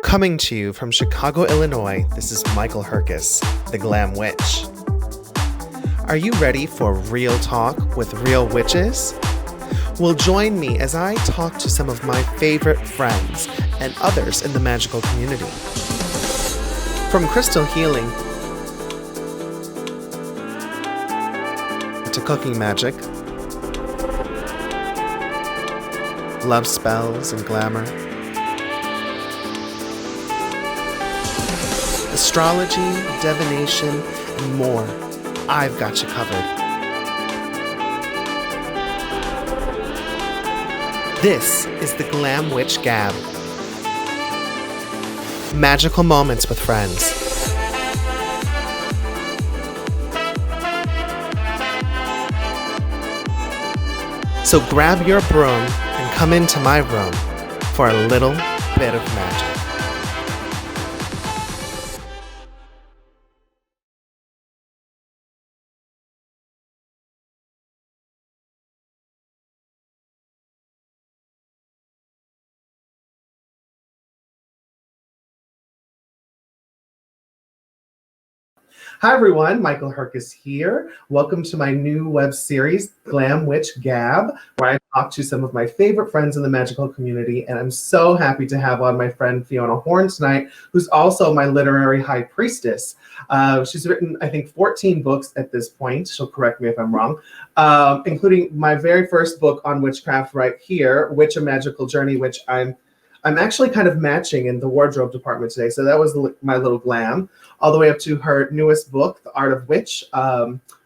Coming to you from Chicago, Illinois, this is Michael Herkus, the Glam Witch. Are you ready for real talk with real witches? Well, join me as I talk to some of my favorite friends and others in the magical community. From crystal healing to cooking magic, love spells and glamour, astrology, divination, and more, I've got you covered. This is the Glam Witch Gab. Magical moments with friends. So grab your broom and come into my room for a little bit of magic. Hi everyone, Michael Herkus here. Welcome to my new web series, Glam Witch Gab, where I talk to some of my favorite friends in the magical community, and I'm so happy to have on my friend Fiona Horne tonight, who's also my literary high priestess. She's written, I think, 14 books at this point. She'll correct me if I'm wrong, including my very first book on witchcraft right here, Witch: A Magical Journey, which I'm actually kind of matching in the wardrobe department today. So that was my little glam, all the way up to her newest book, The Art of Witch,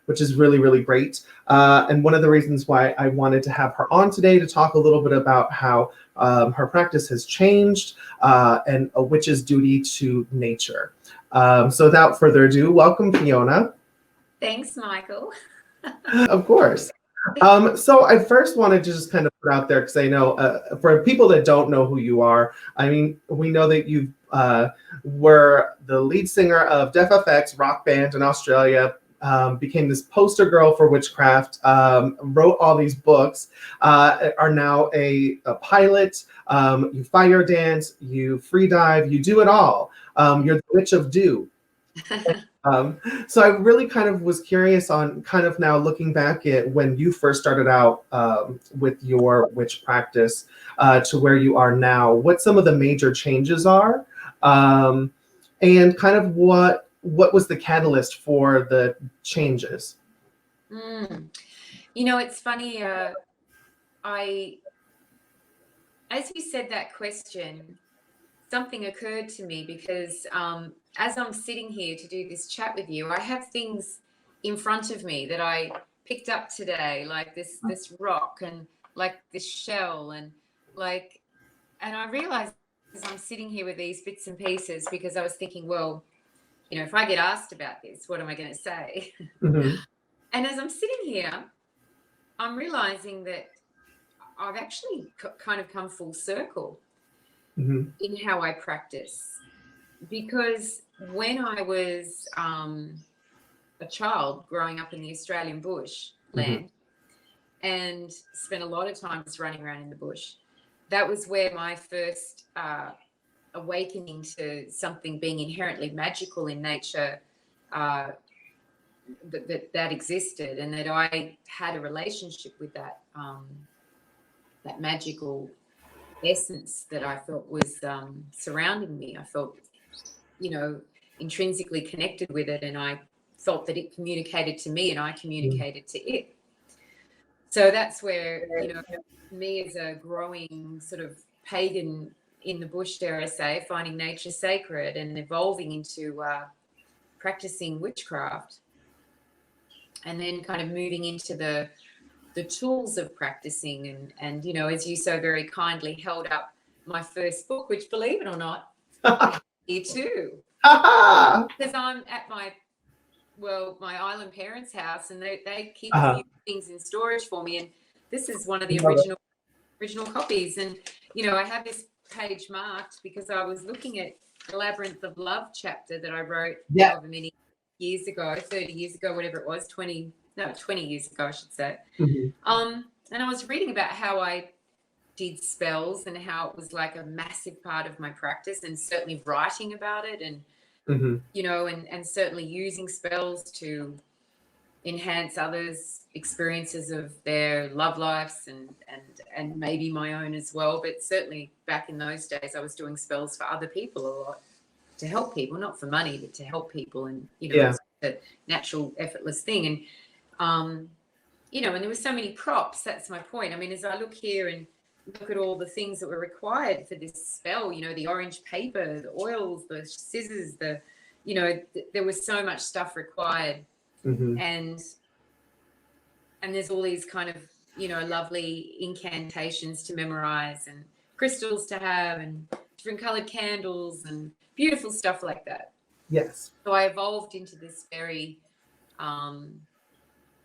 which is really, really great. And one of the reasons why I wanted to have her on today to talk a little bit about how her practice has changed and a witch's duty to nature. So without further ado, welcome, Fiona. Thanks, Michael. Of course. So I first wanted to just kind of put out there, because I know for people that don't know who you are, I mean, we know that you were the lead singer of Def FX rock band in Australia, became this poster girl for witchcraft, wrote all these books, are now a pilot, you fire dance, you free dive, you do it all. You're the witch of do. So I really kind of was curious on kind of now looking back at when you first started out with your witch practice to where you are now, what some of the major changes are, and kind of what was the catalyst for the changes? You know, it's funny. As you said that question, something occurred to me because as I'm sitting here to do this chat with you, I have things in front of me that I picked up today, like this rock and like this shell and I realized as I'm sitting here with these bits and pieces, because I was thinking, well, you know, if I get asked about this, what am I going to say? Mm-hmm. And as I'm sitting here, I'm realizing that I've actually kind of come full circle Mm-hmm. in how I practice. Because when I was a child growing up in the Australian bush land and spent a lot of time just running around in the bush, that was where my first awakening to something being inherently magical in nature that existed, and that I had a relationship with that magical essence that I felt was surrounding me. I felt, you know, intrinsically connected with it, and I felt that it communicated to me and I communicated to it. So that's where, you know, me as a growing sort of pagan in the bush, dare I say, finding nature sacred and evolving into practicing witchcraft, and then kind of moving into the tools of practicing, and you know, as you so very kindly held up my first book, which, believe it or not, here too, because I'm at my island parents' house, and they keep a few things in storage for me, and this is one of the original copies. And you know, I have this page marked because I was looking at the Labyrinth of Love chapter that I wrote however many years ago, 30 years ago, whatever it was, 20 years ago, I should say. And I was reading about how I did spells and how it was like a massive part of my practice, and certainly writing about it, and you know, and certainly using spells to enhance others' experiences of their love lives and maybe my own as well. But certainly back in those days, I was doing spells for other people a lot, to help people, not for money, but to help people. And, you know, it's a natural, effortless thing. And, you know, and there were so many props. That's my point. I mean, as I look here and look at all the things that were required for this spell, you know, the orange paper, the oils, the scissors, the, you know, there was so much stuff required. And there's all these kind of, you know, lovely incantations to memorize and crystals to have and different colored candles and beautiful stuff like that. Yes. So I evolved into this very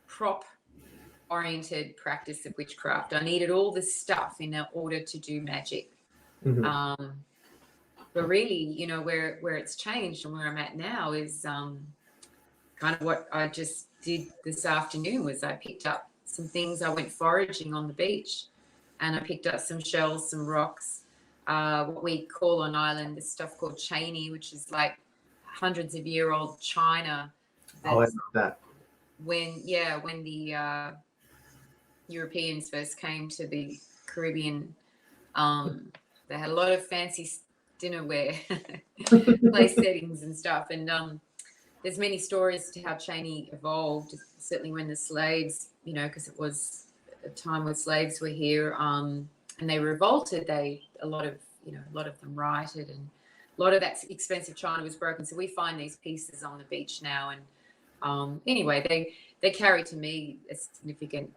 prop oriented practice of witchcraft. I needed all this stuff in order to do magic. But really, you know, where it's changed and where I'm at now is kind of what I just did this afternoon. Was I picked up some things. I went foraging on the beach, and I picked up some shells, some rocks, what we call on island this stuff called cheney, which is like hundreds of year old china. Oh, I love that. When the Europeans first came to the Caribbean, they had a lot of fancy dinnerware, place settings and stuff, and there's many stories to how cheney evolved. Certainly when the slaves, you know, because it was a time when slaves were here, and they revolted. A lot of them rioted, and a lot of that expensive china was broken. So we find these pieces on the beach now, and anyway, they carry to me a significant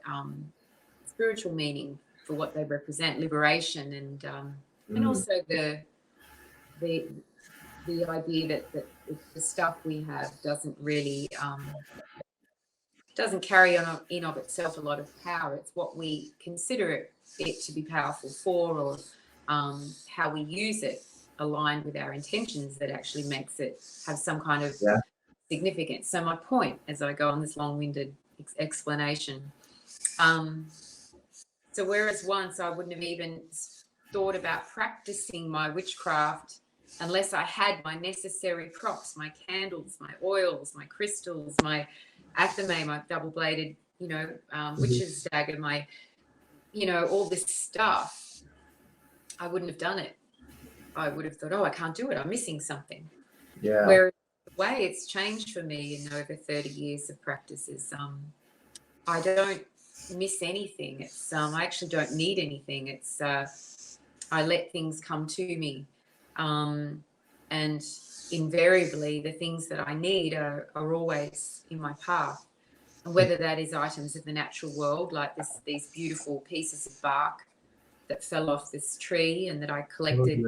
spiritual meaning for what they represent, liberation, and also the idea that the stuff we have doesn't really doesn't carry on in of itself a lot of power. It's what we consider it to be powerful for, or how we use it aligned with our intentions that actually makes it have some kind of significance. So my point, as I go on this long-winded explanation, so whereas once I wouldn't have even thought about practicing my witchcraft unless I had my necessary props, my candles, my oils, my crystals, my athame, my double-bladed, you know, witch's dagger, my, you know, all this stuff, I wouldn't have done it. I would have thought, oh, I can't do it. I'm missing something. Yeah. Whereas the way it's changed for me in over 30 years of practice is I don't miss anything. It's I actually don't need anything. It's I let things come to me. And invariably the things that I need are always in my path, and whether that is items of the natural world, like these beautiful pieces of bark that fell off this tree and that I collected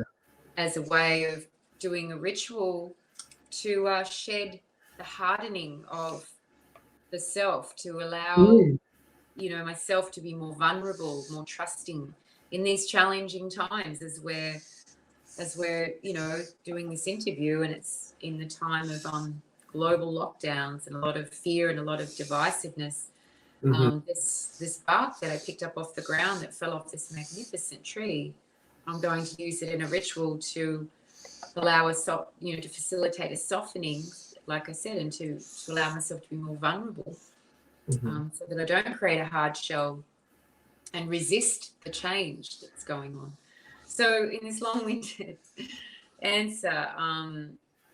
as a way of doing a ritual to shed the hardening of the self, to allow you know, myself to be more vulnerable, more trusting in these challenging times, as we're, you know, doing this interview, and it's in the time of global lockdowns and a lot of fear and a lot of divisiveness. This bark that I picked up off the ground that fell off this magnificent tree, I'm going to use it in a ritual to allow us, you know, to facilitate a softening, like I said, and to allow myself to be more vulnerable, so that I don't create a hard shell and resist the change that's going on. So in this long-winded answer,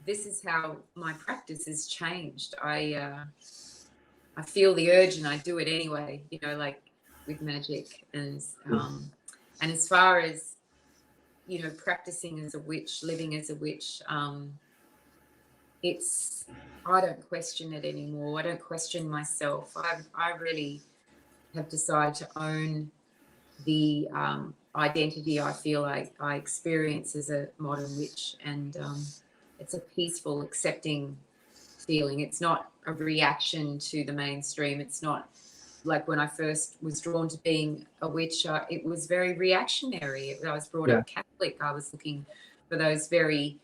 this is how my practice has changed. I feel the urge and I do it anyway, you know, like with magic. And as far as, you know, practicing as a witch, living as a witch, I don't question it anymore. I don't question myself. I really have decided to own the identity I feel like I experience as a modern witch, and it's a peaceful, accepting feeling. It's not a reaction to the mainstream. It's not like when I first was drawn to being a witch, it was very reactionary. I was brought up Catholic. I was looking for those very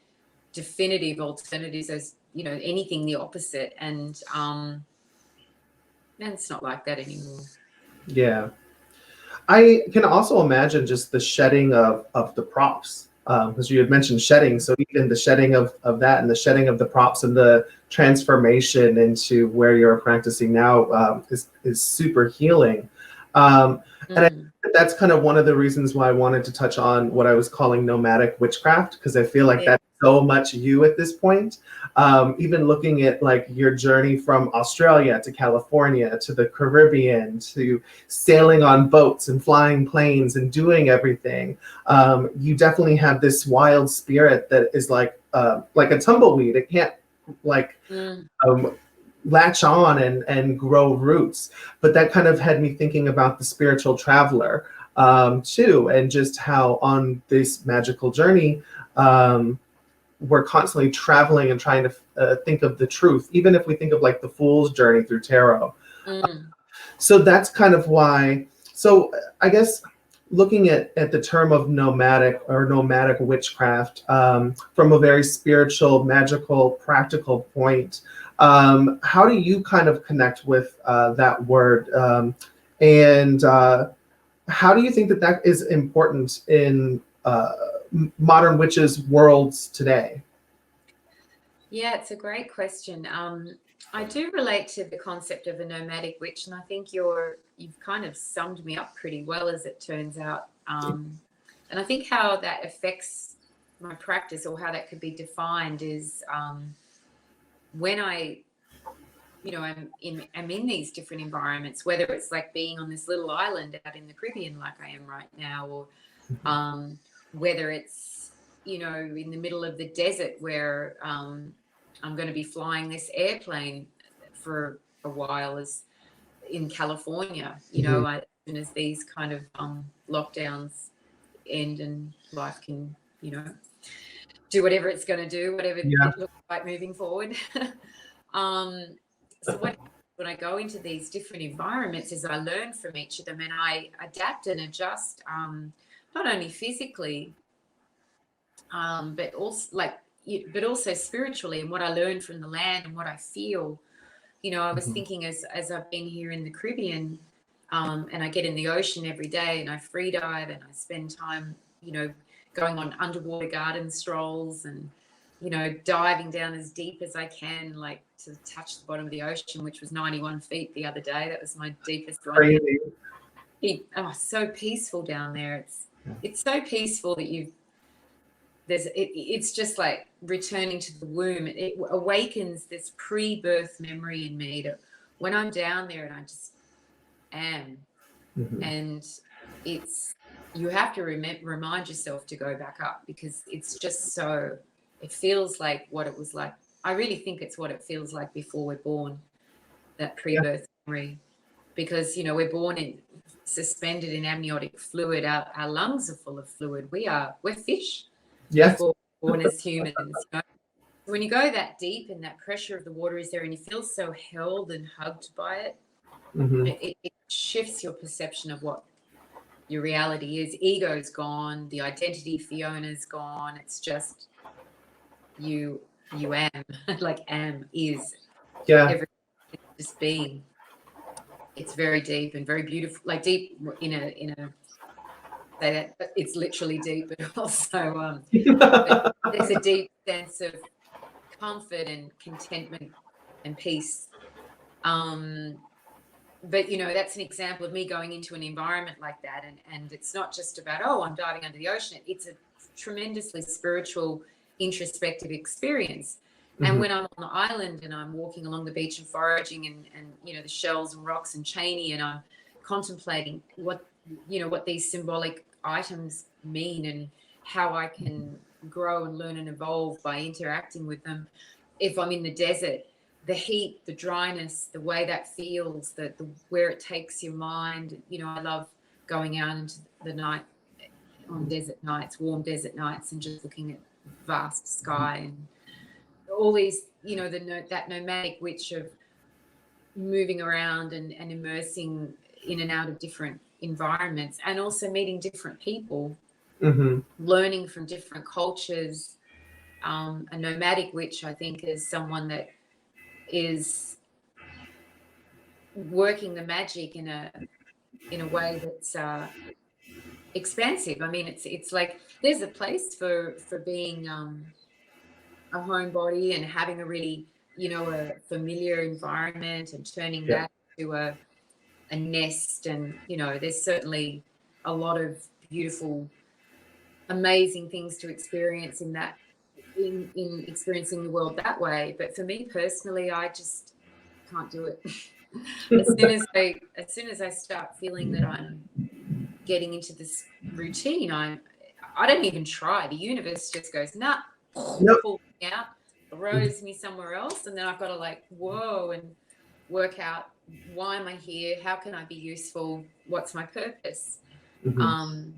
definitive alternatives, as, you know, anything the opposite, and it's not like that anymore. Yeah. I can also imagine just the shedding of the props, because you had mentioned shedding. So even the shedding of that and the shedding of the props and the transformation into where you're practicing now is super healing. And I think Mm. that's kind of one of the reasons why I wanted to touch on what I was calling nomadic witchcraft, because I feel like Yeah. that's so much you at this point. Even looking at like your journey from Australia to California to the Caribbean to sailing on boats and flying planes and doing everything. You definitely have this wild spirit that is like a tumbleweed. It can't like Mm. um, latch on and grow roots. But that kind of had me thinking about the spiritual traveler too, and just how on this magical journey, we're constantly traveling and trying to think of the truth, even if we think of like the fool's journey through tarot. Mm. So that's kind of why. So I guess looking at the term of nomadic or nomadic witchcraft from a very spiritual, magical, practical point, how do you kind of connect with that word? And how do you think that that is important in modern witches' worlds today? Yeah, it's a great question. I do relate to the concept of a nomadic witch, and I think you've kind of summed me up pretty well, as it turns out. And I think how that affects my practice, or how that could be defined, is when I'm in these different environments, whether it's like being on this little island out in the Caribbean, like I am right now, or whether it's in the middle of the desert where I'm going to be flying this airplane for a while, as in California. Mhm. As soon as these kind of lockdowns end and life can do whatever it's going to do, whatever Yeah. it looks like moving forward. um, so what happens when I go into these different environments is I learn from each of them, and I adapt and adjust, not only physically, but also but also spiritually, and what I learn from the land and what I feel. I was Mhm. thinking, as I've been here in the Caribbean, and I get in the ocean every day, and I free dive, and I spend time, going on underwater garden strolls, and diving down as deep as I can, like to touch the bottom of the ocean, which was 91 feet the other day. That was my deepest one yet. Crazy. So peaceful down there. It's so peaceful that it's just like returning to the womb. It awakens this pre-birth memory in me, that when I'm down there and I just am, Mhm. and you have to remind yourself to go back up, because it feels like what it was like. I really think it's what it feels like before we're born, that Yeah. pre-birth memory, because we're born suspended in amniotic fluid. Our lungs are full of fluid. We're fish Yes. before we're born as humans. When you go that deep and that pressure of the water is there, and you feel so held and hugged by it, Hmm. it shifts your perception of what your reality is. Ego's gone, the identity Fiona's gone. It's just you am. Like am is Yeah. everything, just being. It's very deep and very beautiful, like deep in a say that, but it's literally deep, but also but there's a deep sense of comfort and contentment and peace. Um, but that's an example of me going into an environment like that, and it's not just about, oh, I'm diving under the ocean. It's a tremendously spiritual, introspective experience. And Hmm. when I'm on the island and I'm walking along the beach and foraging, and the shells and rocks and Cheney, and I'm contemplating what these symbolic items mean, and how I can grow and learn and evolve by interacting with them. If I'm in the desert, the heat, the dryness, the way that feels, the where it takes your mind. I love going out into the night, on desert nights, warm desert nights, and just looking at vast sky, and all these, that nomadic witch of moving around and immersing in and out of different environments, and also meeting different people, Hmm. learning from different cultures. A nomadic witch, I think, is someone that is working the magic in a way that's expansive. I mean, it's like there's a place for being a homebody and having a really, a familiar environment and turning Yeah. that to a nest. And, there's certainly a lot of beautiful, amazing things to experience in that, in experiencing the world that way. But for me personally, I just can't do it. As soon as I start feeling that I'm getting into this routine, I don't even try. The universe just goes, nah, Nope. pulls me out, throws me somewhere else, and then I've got to like, whoa, and work out, why am I here? How can I be useful? What's my purpose? Mhm.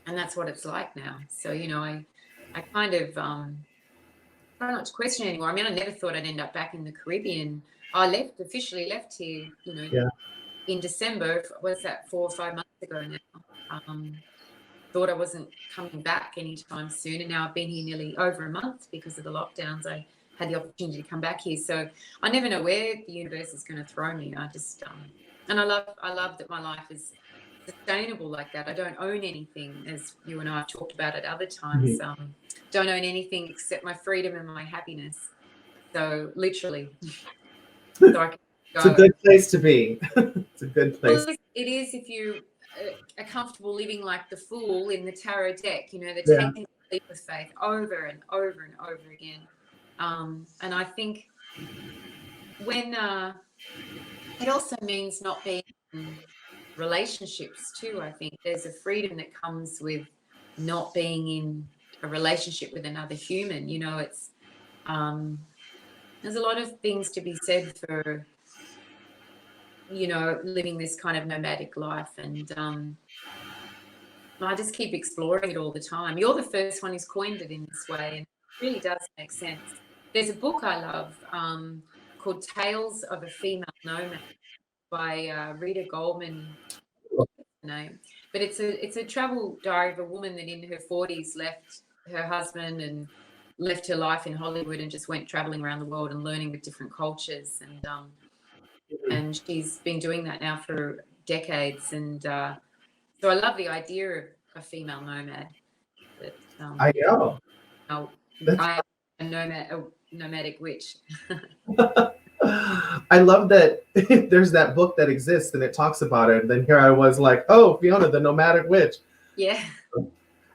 And that's what it's like now. So, I kind of try not to question anymore. I mean, I never thought I'd end up back in the Caribbean. I officially left here, Yeah. in December. Was that 4 or 5 months ago now? Thought I wasn't coming back anytime soon, and now I've been here nearly over a month because of the lockdowns. I had the opportunity to come back here, so I never know where the universe is going to throw me. I just and I love that my life is sustainable like that. I don't own anything, as you and I have talked about at other times. Mhm. Don't own anything except my freedom and my happiness. So literally, so I can It's a go. good place to be. It's a good place. Well, it is if you are comfortable living like the fool in the tarot deck. They're Yeah. taking the leap of faith over and over and over again. And I think when it also means not being in relationships too. I think there's a freedom that comes with not being in a relationship with another human. It's there's a lot of things to be said for living this kind of nomadic life. And I just keep exploring it all the time. You're the first one who's coined it in this way, and it really does make sense. There's a book I love called Tales of a Female Nomad by Rita Goldman, name. But it's a travel diary of a woman that in her 40s left her husband and left her life in Hollywood and just went traveling around the world and learning with different cultures. And she's been doing that now for decades. And so I love the idea of a female nomad. That I know. I That's am a nomadic witch. I love that there's that book that exists and it talks about it. And then here I was like, oh, Fiona, the nomadic witch. Yeah.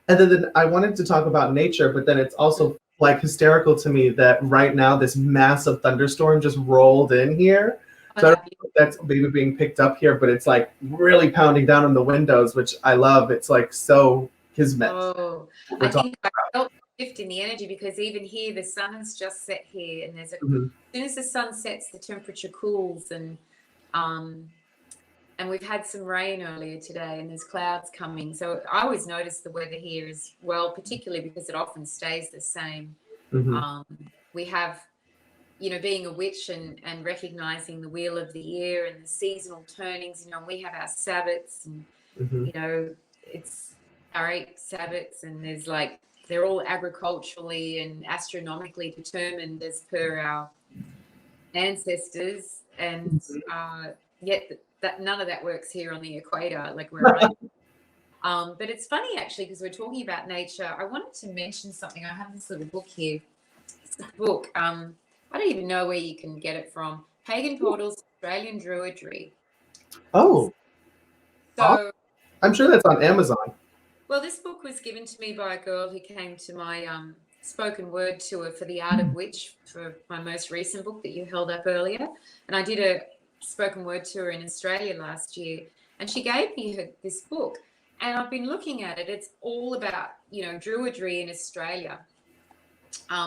And then I wanted to talk about nature, but then it's also like hysterical to me that right now this massive thunderstorm just rolled in here. Oh, So I don't have you? know if that's maybe being picked up here, but it's like really pounding down on the windows, which I love. It's like so kismet. Oh, What I we're talking think I felt a shift in the energy because even here the sun has just set here, and Mhm. as soon as the sun sets, the temperature cools. Um and we've had some rain earlier today, and there's clouds coming. So I always notice the weather here as well, particularly because it often stays the same. Mhm. Um, we have, being a witch and recognizing the wheel of the year and the seasonal turnings. We have our Sabbats, and Mhm. it's our 8 Sabbats, and they're all agriculturally and astronomically determined as per our ancestors. And yet that none of that works here on the equator, like where I but it's funny actually, because we're talking about nature. I wanted to mention something. I have this little book here. It's a book. I don't even know where you can get it from. Pagan Portals, Australian Druidry. Oh, awesome. So, I'm sure that's on Amazon. well, this book was given to me by a girl who came to my spoken word tour for the Art of Witch, for my most recent book that you held up earlier. And I did a spoken word tour in Australia last year, and she gave me this book. And I've been looking at it. It's all about, druidry in Australia,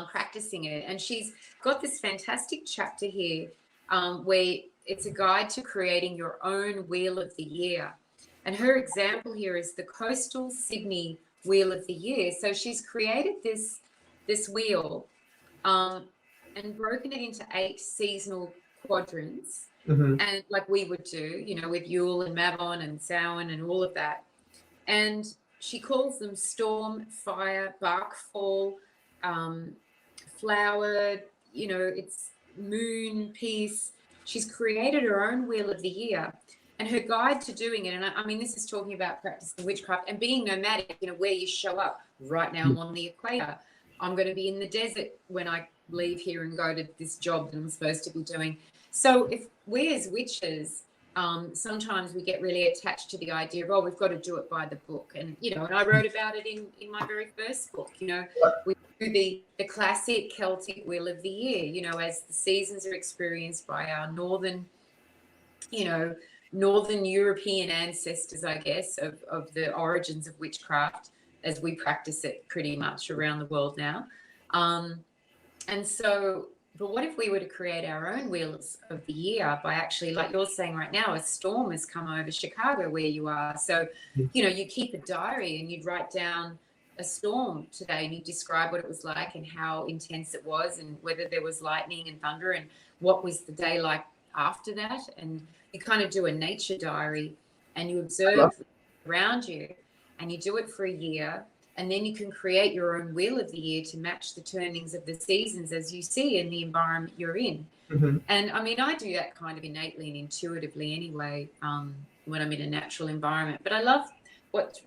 practicing it. And she's got this fantastic chapter here where it's a guide to creating your own Wheel of the Year. And her example here is the Coastal Sydney Wheel of the Year. So she's created this wheel and broken it into 8 seasonal quadrants. Mhm. And like we would do, with Yule and Mabon and Samhain and all of that. And she calls them storm, fire, bark fall, um, flower, it's moon, peace. She's created her own Wheel of the Year. And her guide to doing it, and I mean, this is talking about practicing witchcraft and being nomadic, where you show up. Right now I'm on the equator. I'm going to be in the desert when I leave here and go to this job that I'm supposed to be doing. So if we as witches, sometimes we get really attached to the idea of, oh, we've got to do it by the book. And, and I wrote about it in my very first book, we do the classic Celtic wheel of the year, as the seasons are experienced by our northern European ancestors, I guess, of the origins of witchcraft as we practice it pretty much around the world now. And so, but what if we were to create our own wheels of the year by actually, like you're saying right now, a storm has come over Chicago where you are. So, you keep a diary and you'd write down a storm today and you describe what it was like and how intense it was and whether there was lightning and thunder and what was the day like after that. And you kind of do a nature diary and you observe around you and you do it for a year. And then you can create your own wheel of the year to match the turnings of the seasons as you see in the environment you're in. Mm-hmm. And I mean, I do that kind of innately and intuitively anyway, when I'm in a natural environment. But I love what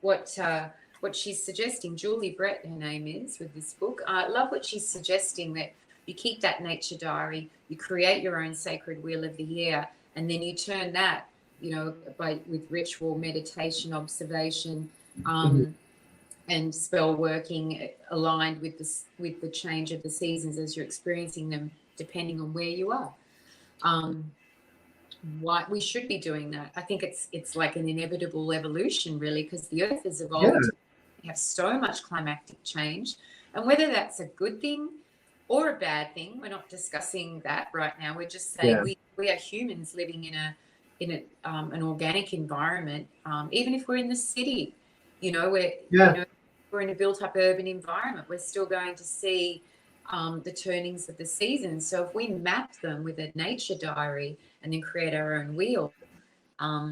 she's suggesting. Julie Brett, her name is, with this book. I love what she's suggesting, that you keep that nature diary, you create your own sacred wheel of the year, and then you turn that, with ritual, meditation, observation, and spell working aligned with the change of the seasons as you're experiencing them, depending on where you are. Why we should be doing that? I think it's like an inevitable evolution, really, because the Earth has evolved. Yeah. We have so much climatic change, and whether that's a good thing or a bad thing, we're not discussing that right now. We're just saying we are humans living in an organic environment, even if we're in the city. We're in a built-up urban environment. We're still going to see the turnings of the seasons. So if we map them with a nature diary and then create our own wheel, I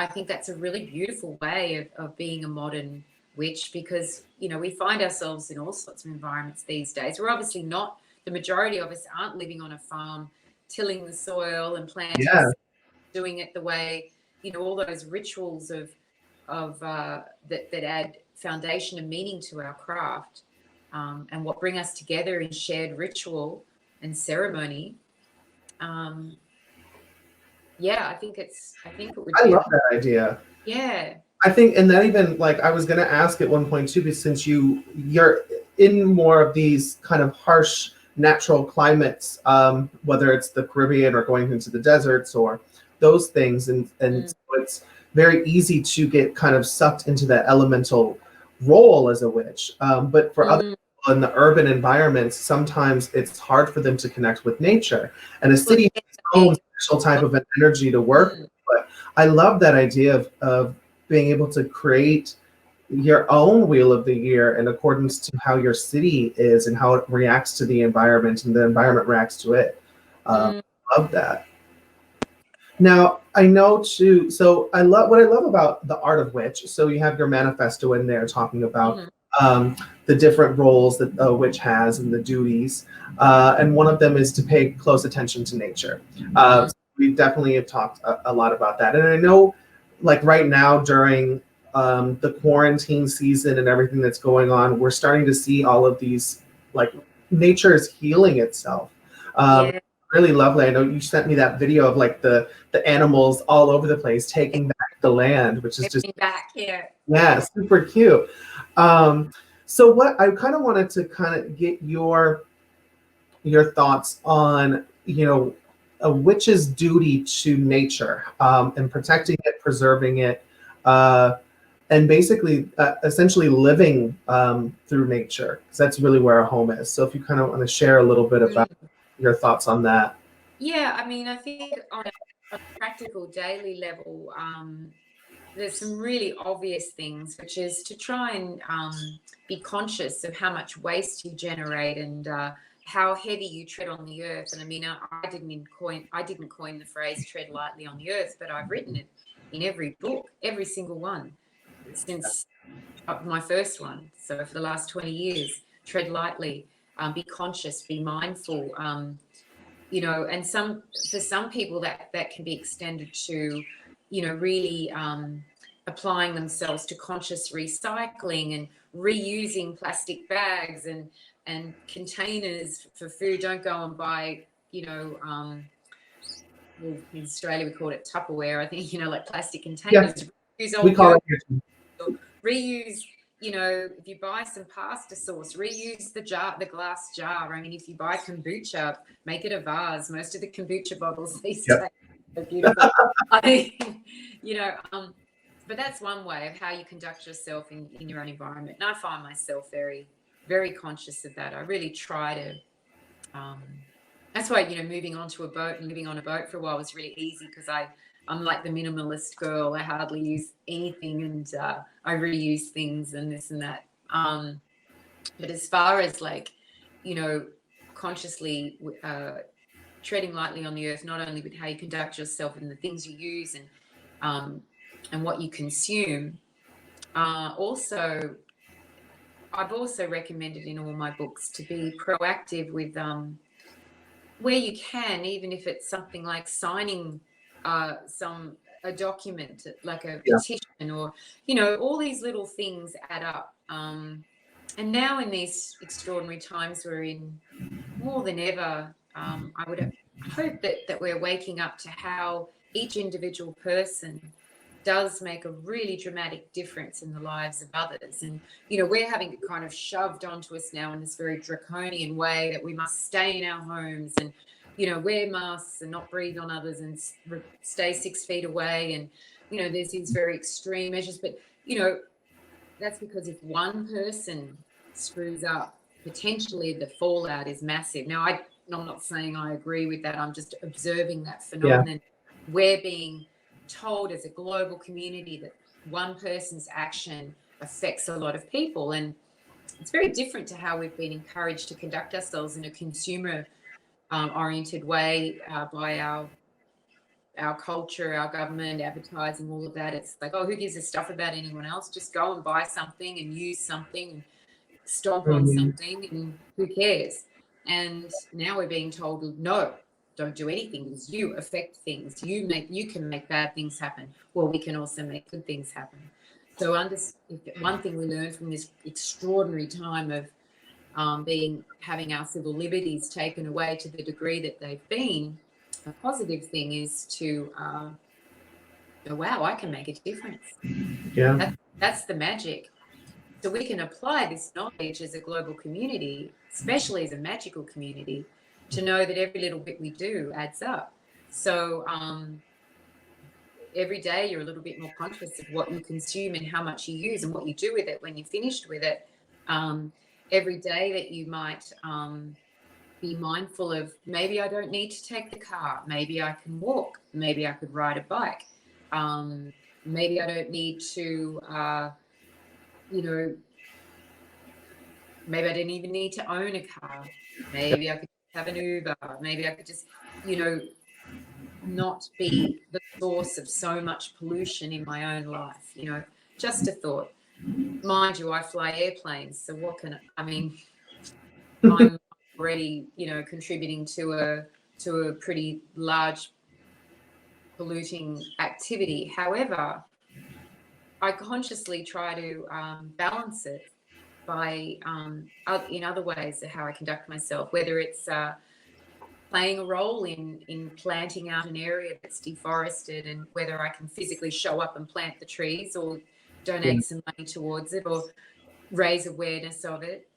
think that's a really beautiful way of being a modern witch, because we find ourselves in all sorts of environments these days. We're obviously not, the majority of us aren't living on a farm, tilling the soil and planting, doing it the way, all those rituals that add foundation and meaning to our craft, and what bring us together in shared ritual and ceremony. I think it would. I love that idea. Yeah. I think, and that even, like, I was going to ask at one point too, because since you're in more of these kind of harsh natural climates, whether it's the Caribbean or going into the deserts or those things, and so it's very easy to get kind of sucked into that elemental role as a witch. But for other people in the urban environments, sometimes it's hard for them to connect with nature, and a city has its own special type of an energy to work with. But I love that idea of being able to create your own wheel of the year in accordance to how your city is and how it reacts to the environment and the environment reacts to it. Love that. Now, I know too, so what I love about the Art of Witch, so you have your manifesto in there talking about the different roles that a witch has and the duties. And one of them is to pay close attention to nature. We definitely have talked a lot about that. And I know, like right now during the quarantine season and everything that's going on, we're starting to see all of these, like, nature is healing itself. Really lovely. I know you sent me that video of like the animals all over the place taking back the land, which is just super cute. So what I kind of wanted to kind of get your thoughts on, a witch's duty to nature, and protecting it, preserving it, and basically essentially living through nature, because that's really where our home is. So if you kind of want to share a little bit about your thoughts on that. Yeah, I mean, I think on a practical daily level, there's some really obvious things, which is to try and be conscious of how much waste you generate and how heavy you tread on the earth. And I mean, I didn't coin the phrase "tread lightly on the earth," but I've written it in every book, every single one, since my first one. So for the last 20 years, tread lightly, be conscious, be mindful. and for some people that can be extended to, really applying themselves to conscious recycling and reusing plastic bags and containers for food. Don't go and buy, well, in Australia we call it Tupperware, I think, like plastic containers. Yeah. We call it reuse, if you buy some pasta sauce, reuse the glass jar. I mean, if you buy kombucha, make it a vase. Most of the kombucha bottles these days are beautiful. I mean, but that's one way of how you conduct yourself in your own environment. And I find myself very, very conscious of that. I really try to, that's why, moving onto a boat and living on a boat for a while was really easy, because I'm like the minimalist girl. I hardly use anything, and I reuse things and this and that. But as far as consciously treading lightly on the earth, not only with how you conduct yourself and the things you use and what you consume, I've also recommended in all my books to be proactive with where you can, even if it's something like signing a document, like a petition, or all these little things add up. And now in these extraordinary times we're in, more than ever, I would hope that we're waking up to how each individual person does make a really dramatic difference in the lives of others. And we're having it kind of shoved onto us now in this very draconian way that we must stay in our homes and wear masks and not breathe on others and stay 6 feet away. And there's these very extreme measures, but that's because if one person screws up, potentially the fallout is massive. Now I'm not saying I agree with that. I'm just observing that phenomenon. We're being told as a global community that one person's action affects a lot of people, and it's very different to how we've been encouraged to conduct ourselves in a consumer oriented way by our culture, our government, advertising, all of that. It's like, oh, who gives a stuff about anyone else? Just go and buy something and use something and stomp on something, and who cares? And now we're being told, no, don't do anything because you affect things. You can make bad things happen. Well, we can also make good things happen. So one thing we learned from this extraordinary time of having our civil liberties taken away to the degree that they've been, a positive thing is to go, wow, I can make a difference. Yeah. That's the magic. So we can apply this knowledge as a global community, especially as a magical community, to know that every little bit we do adds up. So every day you're a little bit more conscious of what you consume and how much you use and what you do with it when you're finished with it. Every day that you might be mindful of, maybe I don't need to take the car, maybe I can walk, maybe I could ride a bike, maybe I don't need to maybe I didn't even need to own a car. Maybe I could have an Uber. Maybe I could just, not be the source of so much pollution in my own life. Just a thought. Mind you, I fly airplanes, so I'm already, contributing to a pretty large polluting activity. However, I consciously try to balance it by in other ways of how I conduct myself, whether it's playing a role in planting out an area that's deforested, and whether I can physically show up and plant the trees or donate some money towards it or raise awareness of it.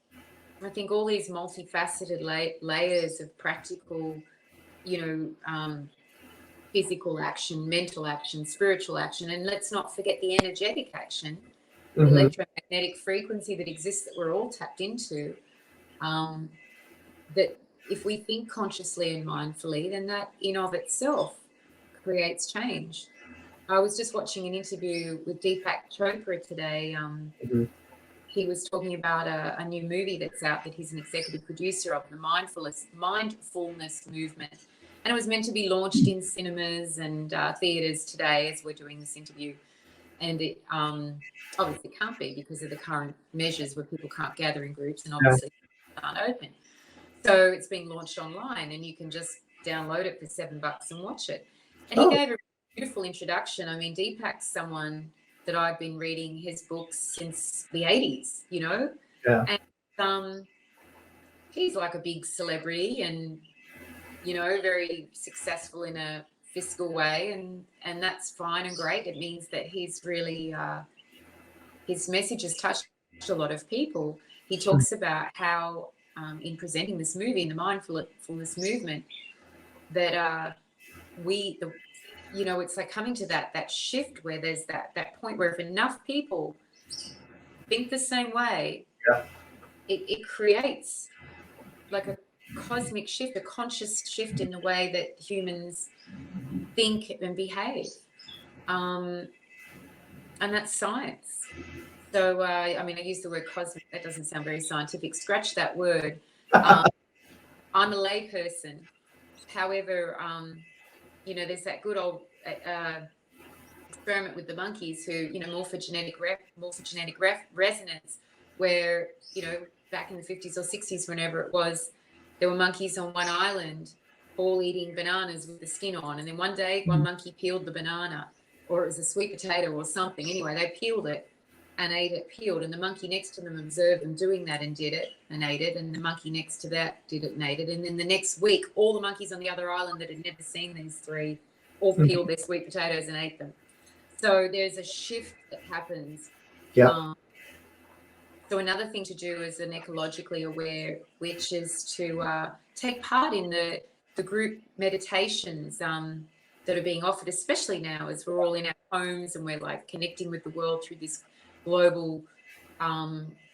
I think all these multifaceted layers of practical, physical action, mental action, spiritual action, and let's not forget the energetic action, the electromagnetic frequency that exists that we're all tapped into, that if we think consciously and mindfully, then that in of itself creates change. I was just watching an interview with Deepak Chopra today. He was talking about a new movie that's out that he's an executive producer of, the mindfulness movement. And it was meant to be launched in cinemas and theatres today as we're doing this interview. And it obviously can't be because of the current measures where people can't gather in groups and obviously aren't open. So it's being launched online, and you can just download it for $7 and watch it. And he Oh, gave a beautiful introduction. I mean, Deepak's someone that I've been reading his books since the 80s, you know, yeah. and he's like a big celebrity and, you know, very successful in a fiscal way, and that's fine and great. It means that he's really his message has touched a lot of people. He talks about how in presenting this movie, in the mindfulness movement, that you know, it's like coming to that shift where there's that point where if enough people think the same way, Yeah. it creates like a cosmic shift, a conscious shift in the way that humans think and behave. And that's science. So, I mean, I use the word cosmic. That doesn't sound very scientific. Scratch that word. I'm a layperson. However, you know, there's that good old experiment with the monkeys who, you know, morphogenetic resonance, where, you know, back in the 50s or 60s, whenever it was, there were monkeys on one island all eating bananas with the skin on. And then one day, one monkey peeled the banana, or it was a sweet potato or something. Anyway, they peeled it and ate it peeled. And the monkey next to them observed them doing that and did it and ate it. And the monkey next to that did it and ate it. And then the next week, all the monkeys on the other island that had never seen these three all peeled their sweet potatoes and ate them. So there's a shift that happens. Yeah. So another thing to do as an ecologically aware witch is to take part in the group meditations that are being offered, especially now as we're all in our homes and we're like connecting with the world through this global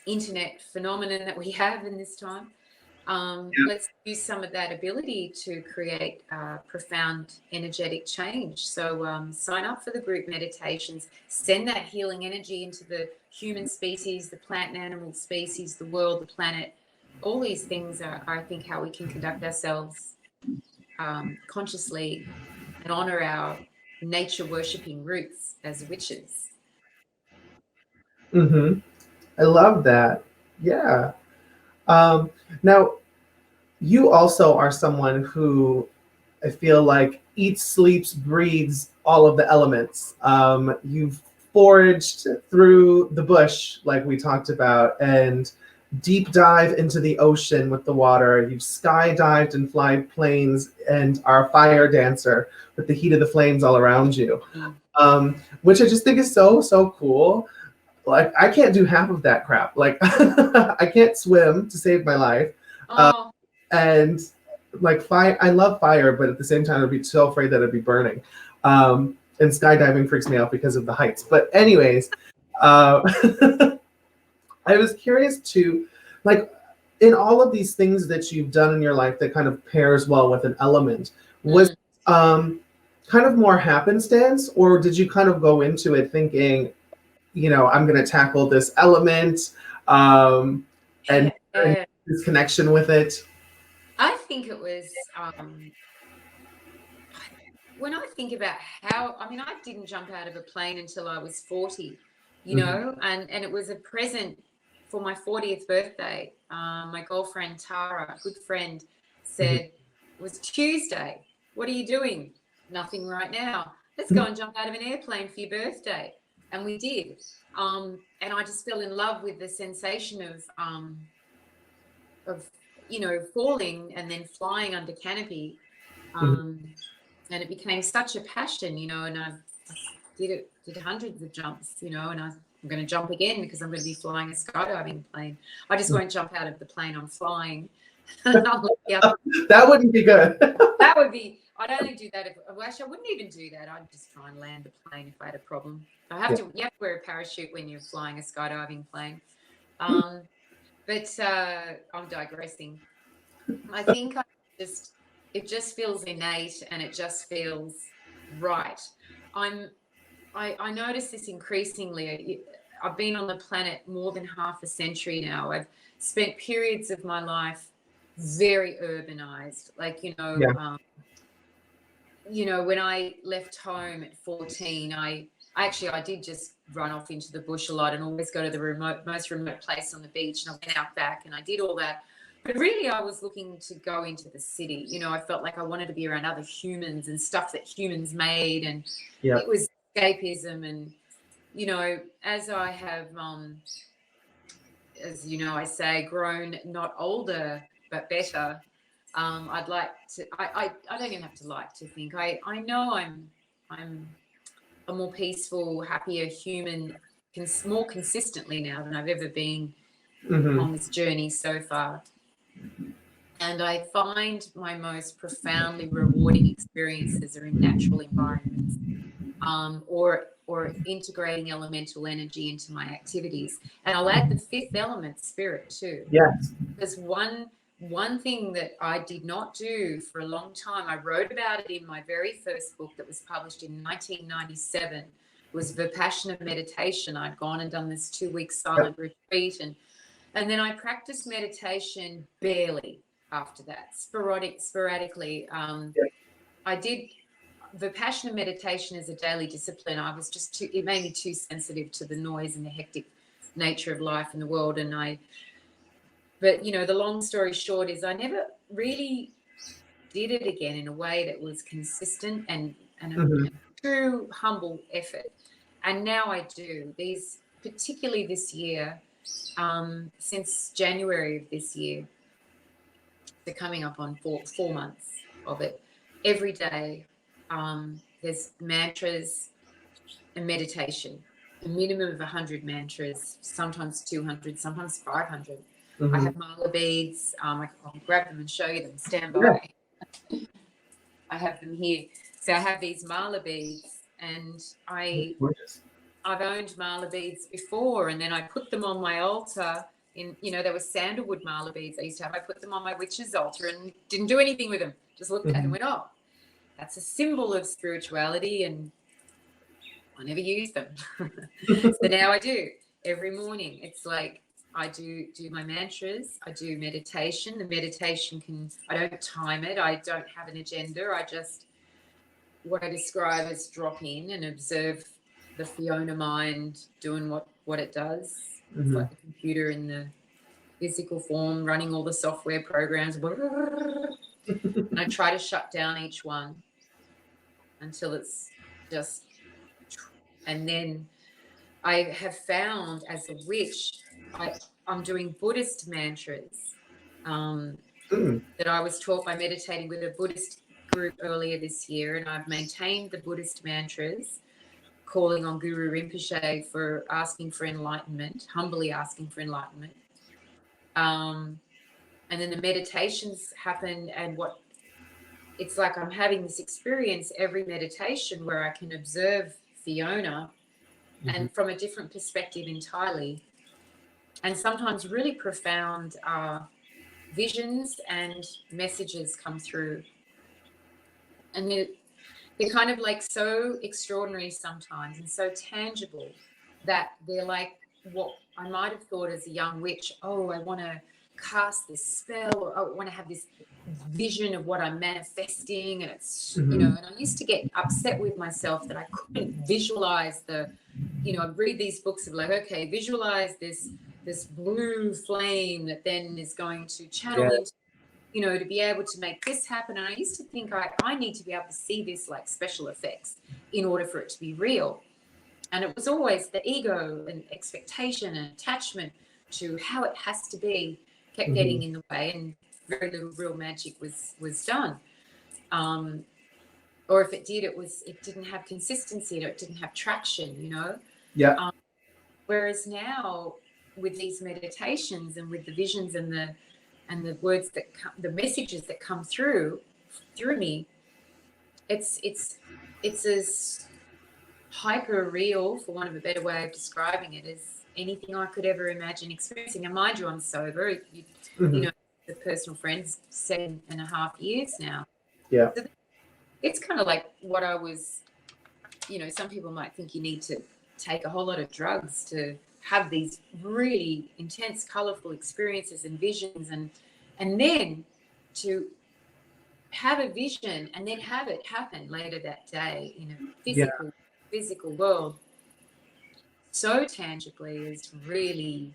internet phenomenon that we have in this time. Let's use some of that ability to create profound energetic change. So sign up for the group meditations, send that healing energy into the human species, the plant and animal species, the world, the planet. All these things are, I think, how we can conduct ourselves consciously and honor our nature worshipping roots as witches. Mm-hmm. I love that. Yeah. Now, you also are someone who I feel like eats, sleeps, breathes all of the elements. You've foraged through the bush, like we talked about, and deep dive into the ocean with the water. You've skydived and fly planes and are a fire dancer with the heat of the flames all around you, which I just think is so, so cool. Like, I can't do half of that crap. Like, I can't swim to save my life. And like fire, I love fire, but at the same time, I'd be so afraid that I'd be burning. And skydiving freaks me out because of the heights. But anyways, I was curious to, like, in all of these things that you've done in your life that kind of pairs well with an element, was kind of more happenstance, or did you kind of go into it thinking, you know, I'm going to tackle this element and this connection with it? I think it was, when I think about how, I mean, I didn't jump out of a plane until I was 40, you know, and it was a present for my 40th birthday. My girlfriend, Tara, a good friend, said, it was Tuesday. What are you doing? Nothing right now. Let's go and jump out of an airplane for your birthday. And we did. And I just fell in love with the sensation of, you know, falling and then flying under canopy. And it became such a passion, you know, and I did hundreds of jumps, you know, and I'm going to jump again because I'm going to be flying a skydiving plane. I just won't jump out of the plane I'm flying. That wouldn't be good. That would be, I'd only do that actually I wouldn't even do that. I'd just try and land the plane if I had a problem. You have to wear a parachute when you're flying a skydiving plane. But I'm digressing. I think it just feels innate and it just feels right. I notice this increasingly. I've been on the planet more than half a century now. I've spent periods of my life very urbanized, like, you know, when I left home at 14, I did just run off into the bush a lot and always go to the most remote place on the beach, and I went out back and I did all that. But really, I was looking to go into the city. You know, I felt like I wanted to be around other humans and stuff that humans made, and it was escapism. And you know, as I have, as you know, I say, grown not older but better. I'd like to. I don't even have to like to think. I know I'm a more peaceful, happier human, more consistently now than I've ever been on this journey so far. And I find my most profoundly rewarding experiences are in natural environments, or integrating elemental energy into my activities. And I'll add the fifth element, spirit, too. Yes. Because one thing that I did not do for a long time, I wrote about it in my very first book that was published in 1997, was Vipassana meditation. I'd gone and done this 2-week silent retreat, and then I practiced meditation barely after that, sporadically. I did Vipassana meditation as a daily discipline. I was just it made me too sensitive to the noise and the hectic nature of life in the world. But you know, the long story short is I never really did it again in a way that was consistent and a true humble effort. And now I do these, particularly this year, since January of this year. They're coming up on four months of it. Every day, there's mantras and meditation, a minimum of 100 mantras, sometimes 200, sometimes 500. I have mala beads. I'll grab them and show you them. Stand by. Yeah. I have them here. So I have these mala beads, and I've owned mala beads before, and then I put them on my altar. There were sandalwood mala beads I used to have. I put them on my witch's altar and didn't do anything with them. Just looked at them and went, oh, that's a symbol of spirituality, and I never used them. So now I do every morning. It's like I do my mantras. I do meditation. The meditation I don't time it. I don't have an agenda. I just, what I describe as drop in and observe the Fiona mind doing what it does. It's like the computer in the physical form, running all the software programs. And I try to shut down each one until it's just, and then I have found as a witch, I'm doing Buddhist mantras that I was taught by meditating with a Buddhist group earlier this year, and I've maintained the Buddhist mantras, calling on Guru Rinpoche for asking for enlightenment, humbly asking for enlightenment. And then the meditations happen, and it's like I'm having this experience every meditation where I can observe Fiona and from a different perspective entirely. And sometimes really profound visions and messages come through. And they're kind of like so extraordinary sometimes and so tangible that they're like what I might have thought as a young witch. Oh, I want to cast this spell, or I want to have this vision of what I'm manifesting. And it's, and I used to get upset with myself that I couldn't visualize I'd read these books of like, okay, visualize this blue flame that then is going to channel into, to be able to make this happen. And I used to think I need to be able to see this like special effects in order for it to be real. And it was always the ego and expectation and attachment to how it has to be kept getting in the way, and very little real magic was done. Or if it did, it didn't have consistency, or it didn't have traction, Yeah. Whereas now with these meditations and with the visions and the words that come, the messages that come through me, it's as hyper real, for want of a better way of describing it, as anything I could ever imagine experiencing. And mind you, I'm sober. The personal friend's 7.5 years now. Yeah. So it's kind of like what I was, some people might think you need to take a whole lot of drugs to have these really intense, colorful experiences and visions, and then to have a vision and then have it happen later that day in a physical world so tangibly is really,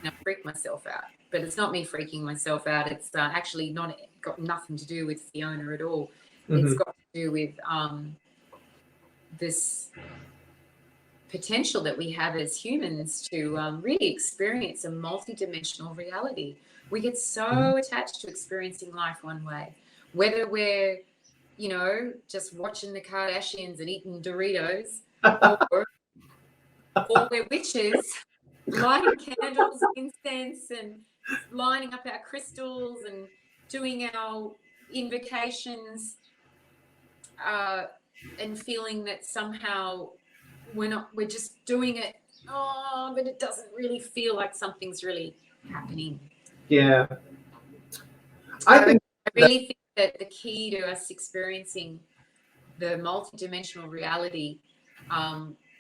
I freak myself out. But it's not me freaking myself out. It's actually not got nothing to do with Fiona at all. It's got to do with this potential that we have as humans to really experience a multidimensional reality. We get so attached to experiencing life one way, whether we're, you know, just watching the Kardashians and eating Doritos, or we're witches, lighting candles, incense, and lining up our crystals and doing our invocations, and feeling that somehow we're just doing it, but it doesn't really feel like something's really happening. Yeah. I really think that the key to us experiencing the multidimensional reality,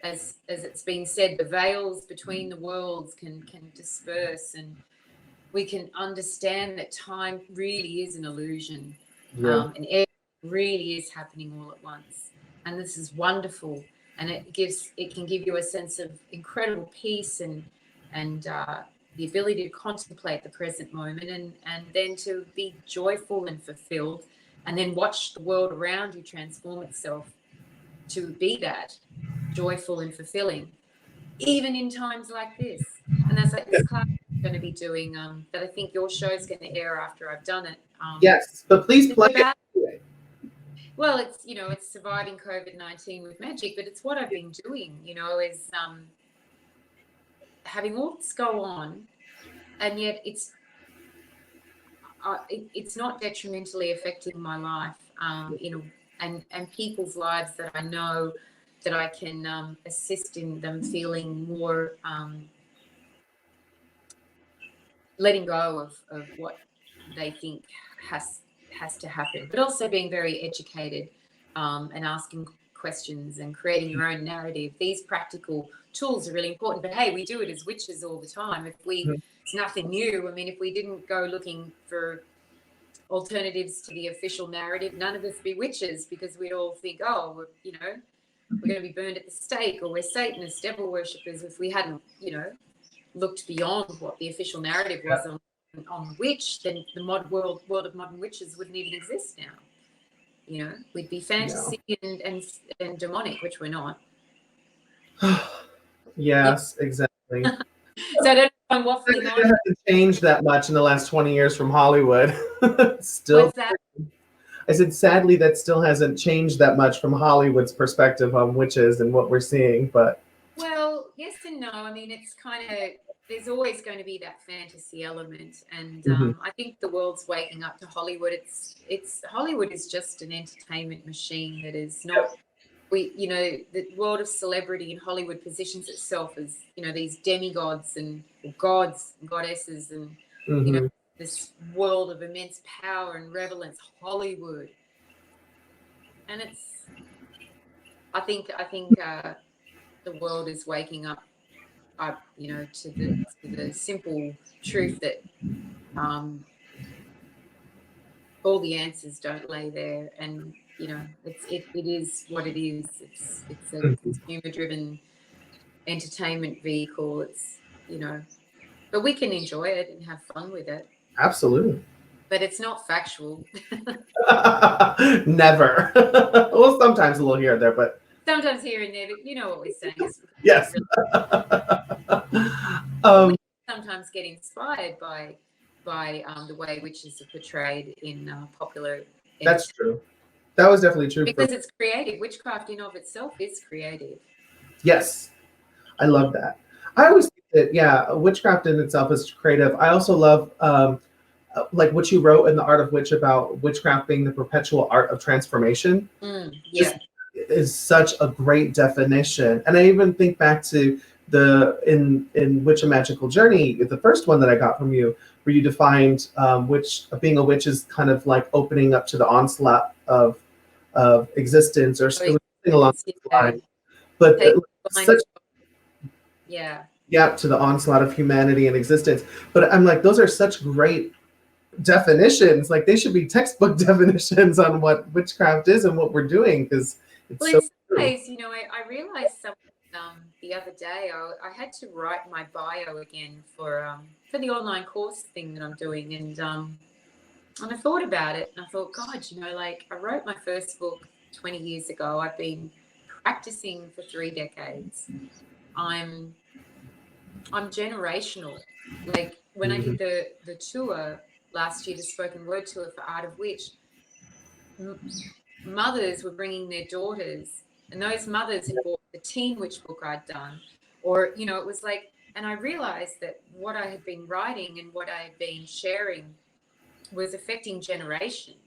as it's been said, the veils between the worlds can disperse, and we can understand that time really is an illusion, and everything really is happening all at once. And this is wonderful, and it can give you a sense of incredible peace and the ability to contemplate the present moment, and then to be joyful and fulfilled, and then watch the world around you transform itself to be that joyful and fulfilling, even in times like this. And that's like this class I'm going to be doing, that I think your show is going to air after I've done it. Yes, but please play it. Well, it's, you know, it's surviving COVID-19 with magic, but it's what I've been doing, you know, is having all this go on, and yet it's not detrimentally affecting my life, you know, and people's lives that I know that I can assist in them feeling more, letting go of what they think has to happen, but also being very educated, and asking questions and creating your own narrative. These practical tools are really important, but hey, we do it as witches all the time. It's nothing new. I mean, if we didn't go looking for alternatives to the official narrative, none of us be witches, because we'd all think, oh, we're going to be burned at the stake, or we're Satanists, devil worshippers, if we hadn't, you know, looked beyond what the official narrative was on witch. Then the world of modern witches wouldn't even exist now. You know, we'd be fantasy and demonic, which we're not. Yes, exactly. So I don't know if I'm waffling on. It hasn't changed that much in the last 20 years from Hollywood. Still. What's that? I said, sadly, that still hasn't changed that much from Hollywood's perspective on witches and what we're seeing. But well, yes and no. I mean, it's kind of, there's always going to be that fantasy element, and I think the world's waking up to Hollywood. It's Hollywood is just an entertainment machine that is not. You know, the world of celebrity in Hollywood positions itself as, you know, these demigods and gods and goddesses, and you know, this world of immense power and relevance, Hollywood. And it's, I think the world is waking up, you know, to the simple truth that all the answers don't lay there, and you know, it is what it is. It's a consumer-driven entertainment vehicle. It's, you know, but we can enjoy it and have fun with it. Absolutely. But it's not factual. Never. Well, sometimes a little here or there, but sometimes here and there. But you know what we're saying. Yes. We sometimes get inspired by the way witches are portrayed in popular. That's true. That was definitely true. Because it's creative. Witchcraft in of itself is creative. Yes. I love that. I always think that, witchcraft in itself is creative. I also love like what you wrote in The Art of Witch about witchcraft being the perpetual art of transformation. Is such a great definition. And I even think back to in Witch: A Magical Journey, the first one that I got from you, where you defined being a witch is kind of like opening up to the onslaught of existence, or something along those lines. But to the onslaught of humanity and existence. But I'm like, those are such great definitions. Like, they should be textbook definitions on what witchcraft is and what we're doing, because it's in some ways, you know, I realized some the other day. I had to write my bio again for the online course thing that I'm doing, and I thought about it, and I thought, God, you know, like I wrote my first book 20 years ago. I've been practicing for 3 decades. I'm generational. Like when I did the tour last year, the spoken word tour for Art of Witch, mothers were bringing their daughters, and those mothers had bought the Teen Witch book I'd done, or, you know, it was like, and I realized that what I had been writing and what I had been sharing was affecting generations.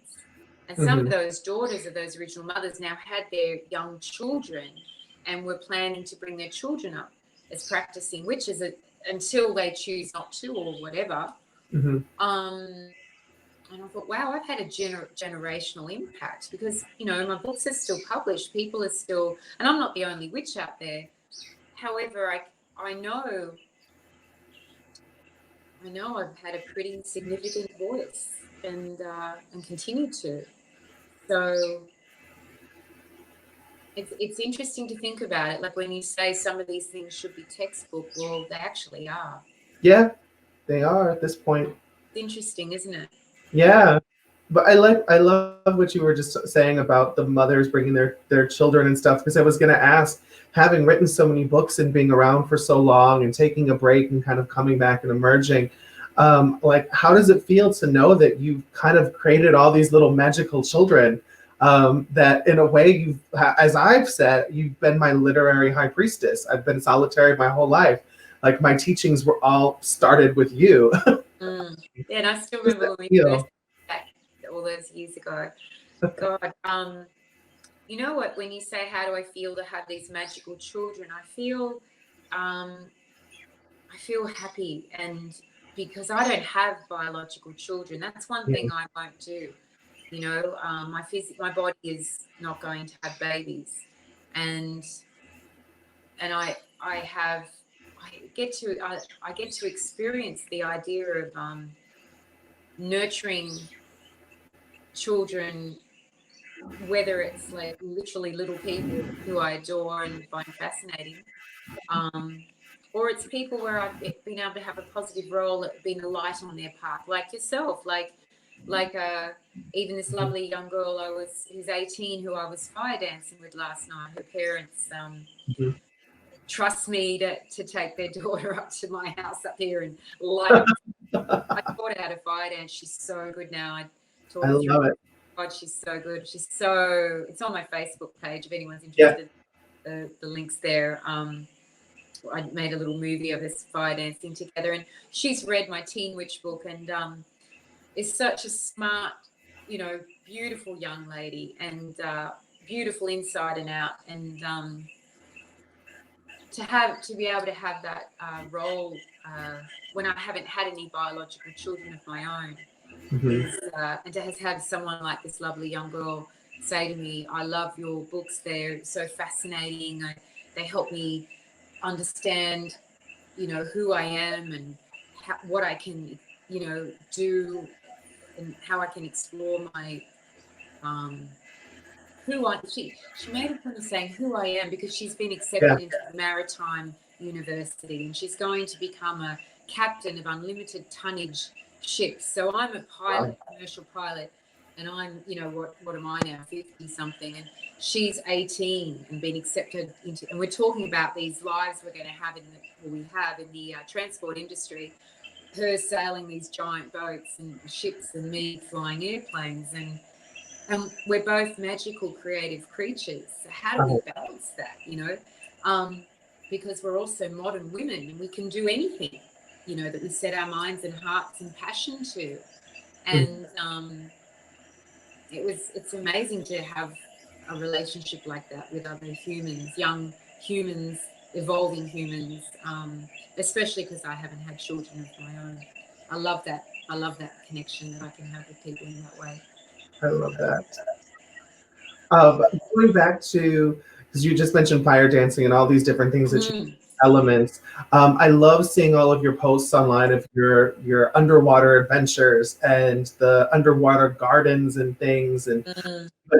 And some of those daughters of those original mothers now had their young children and were planning to bring their children up as practicing witches until they choose not to or whatever. And I thought, wow, I've had a generational impact because, you know, my books are still published. People are still, and I'm not the only witch out there. However, I know I've had a pretty significant voice and continue to. So it's interesting to think about it. Like when you say some of these things should be textbook, well, they actually are. Yeah, they are at this point. It's interesting, isn't it? Yeah, but I love what you were just saying about the mothers bringing their children and stuff, because I was going to ask, having written so many books and being around for so long and taking a break and kind of coming back and emerging, like how does it feel to know that you've kind of created all these little magical children, that in a way as I've said, you've been my literary high priestess. I've been solitary my whole life. Like my teachings were all started with you. Yeah, and I still remember when we first met all those years ago. God, you know what? When you say, "How do I feel to have these magical children?" I feel happy, and because I don't have biological children, that's one thing I won't do. You know, my body is not going to have babies, and I get to experience the idea of nurturing children, whether it's like literally little people who I adore and find fascinating, or it's people where I've been able to have a positive role, been a light on their path, like yourself, like even this lovely young girl who's 18, who I was fire dancing with last night. Her parents trust me to take their daughter up to my house up here and light up. I taught her how to fire dance. She's so good now. I love it. God, she's so good. It's on my Facebook page if anyone's interested. The link's there. I made a little movie of us fire dancing together, and she's read my Teen Witch book and is such a smart, you know, beautiful young lady, and beautiful inside and out, and to be able to have that role when I haven't had any biological children of my own, and to have someone like this lovely young girl say to me, "I love your books. They're so fascinating. They help me understand, you know, who I am and what I can, you know, do, and how I can explore my she made a point of saying who I am, because she's been accepted into the Maritime University, and she's going to become a captain of unlimited tonnage ships. So I'm a pilot, commercial pilot, and I'm, you know, what am I now, 50 something, and she's 18 and been accepted into, and we're talking about these lives we're going to have in the transport industry, her sailing these giant boats and ships and me flying airplanes, and we're both magical, creative creatures. So how do we balance that, you know? Because we're also modern women and we can do anything, you know, that we set our minds and hearts and passion to. And it's amazing to have a relationship like that with other humans, young humans, evolving humans, especially because I haven't had children of my own. I love that connection that I can have with people in that way. I love that. Going back to, because you just mentioned fire dancing and all these different things that you elements. I love seeing all of your posts online of your underwater adventures and the underwater gardens and things, and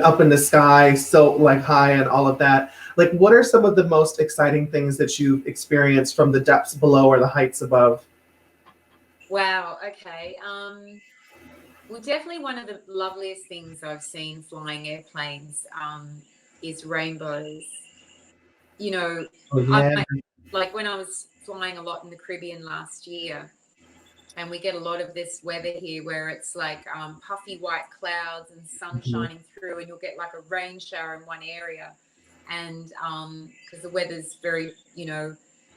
up in the sky, so like high and all of that. Like, what are some of the most exciting things that you've experienced from the depths below or the heights above? Wow. Okay. Well, definitely one of the loveliest things I've seen flying airplanes is rainbows. You know, Oh yeah. like when I was flying a lot in the Caribbean last year, and we get a lot of this weather here where it's like puffy white clouds and sun Mhm. shining through, and you'll get like a rain shower in one area. And because the weather's very,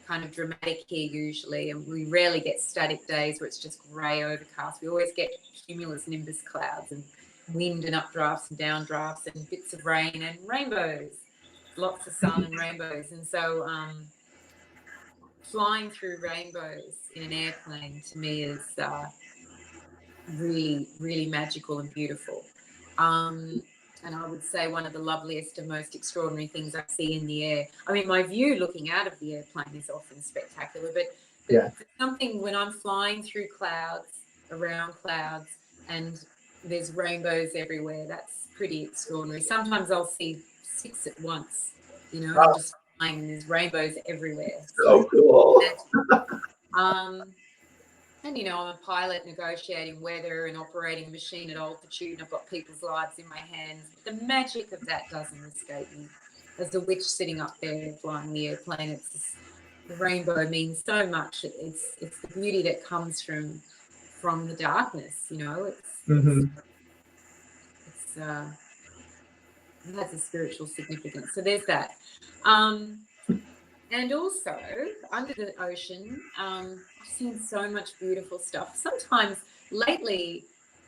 kind of dramatic here usually, and we rarely get static days where it's just grey overcast. We always get cumulus nimbus clouds and wind and updrafts and downdrafts and bits of rain and rainbows, lots of sun and rainbows. And so flying through rainbows in an airplane to me is really, really magical and beautiful. And I would say one of the loveliest and most extraordinary things I see in the air. I mean, my view looking out of the airplane is often spectacular, but Yeah. something when I'm flying through clouds, around clouds, and there's rainbows everywhere, that's pretty extraordinary. Sometimes I'll see 6 at once, and I'm just flying and there's rainbows everywhere. So cool. And I'm a pilot negotiating weather and operating a machine at altitude, and I've got people's lives in my hands. The magic of that doesn't escape me. As a witch sitting up there flying the airplane, the rainbow means so much. It's the beauty that comes from the darkness. It has a spiritual significance. So there's that. And also, under the ocean, I've seen so much beautiful stuff. Sometimes lately,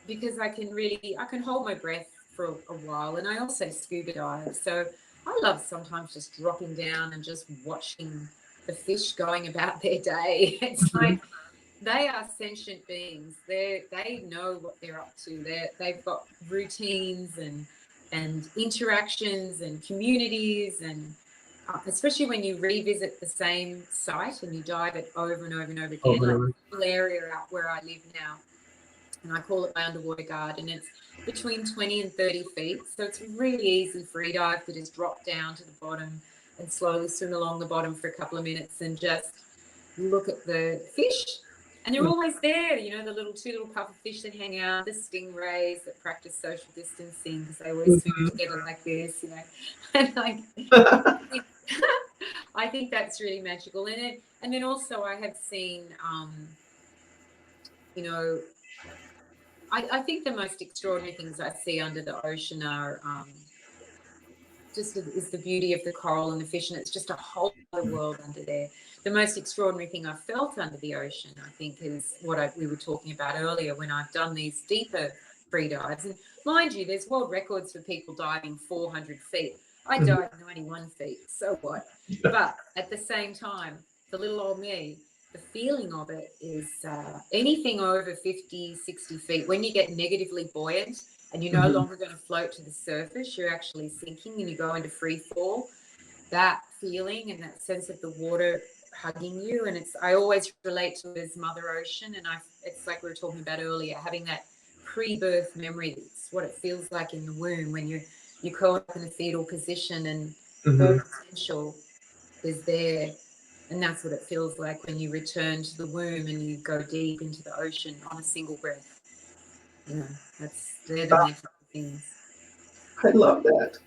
because I can hold my breath for a while, and I also scuba dive. So I love sometimes just dropping down and just watching the fish going about their day. It's like they are sentient beings. They know what they're up to. They've got routines and interactions and communities, and especially when you revisit the same site and you dive it over and over and over again. Like the little area out where I live now, and I call it my underwater garden. It's between 20 and 30 feet, so it's really easy free dive to just drop down to the bottom and slowly swim along the bottom for a couple of minutes and just look at the fish. And they're always there, the two little pufferfish that hang out, the stingrays that practice social distancing because they always swim together like this, And like, I think that's really magical. And then also I have seen, I think the most extraordinary things I see under the ocean are is the beauty of the coral and the fish, and it's just a whole other world under there. The most extraordinary thing I've felt under the ocean, I think, is what we were talking about earlier when I've done these deeper free dives. And mind you, there's world records for people diving 400 feet. I dived 91 feet, so what? But at the same time, for little old me, the feeling of it is anything over 50, 60 feet, when you get negatively buoyant and you're no longer going to float to the surface, you're actually sinking and you go into free fall, that feeling and that sense of the water hugging you. And I always relate to it as Mother Ocean. And it's like we were talking about earlier, having that pre-birth memory. It's what it feels like in the womb when you're curled up in a fetal position and the potential is there. And that's what it feels like when you return to the womb and you go deep into the ocean on a single breath. They're the magical things. I love that.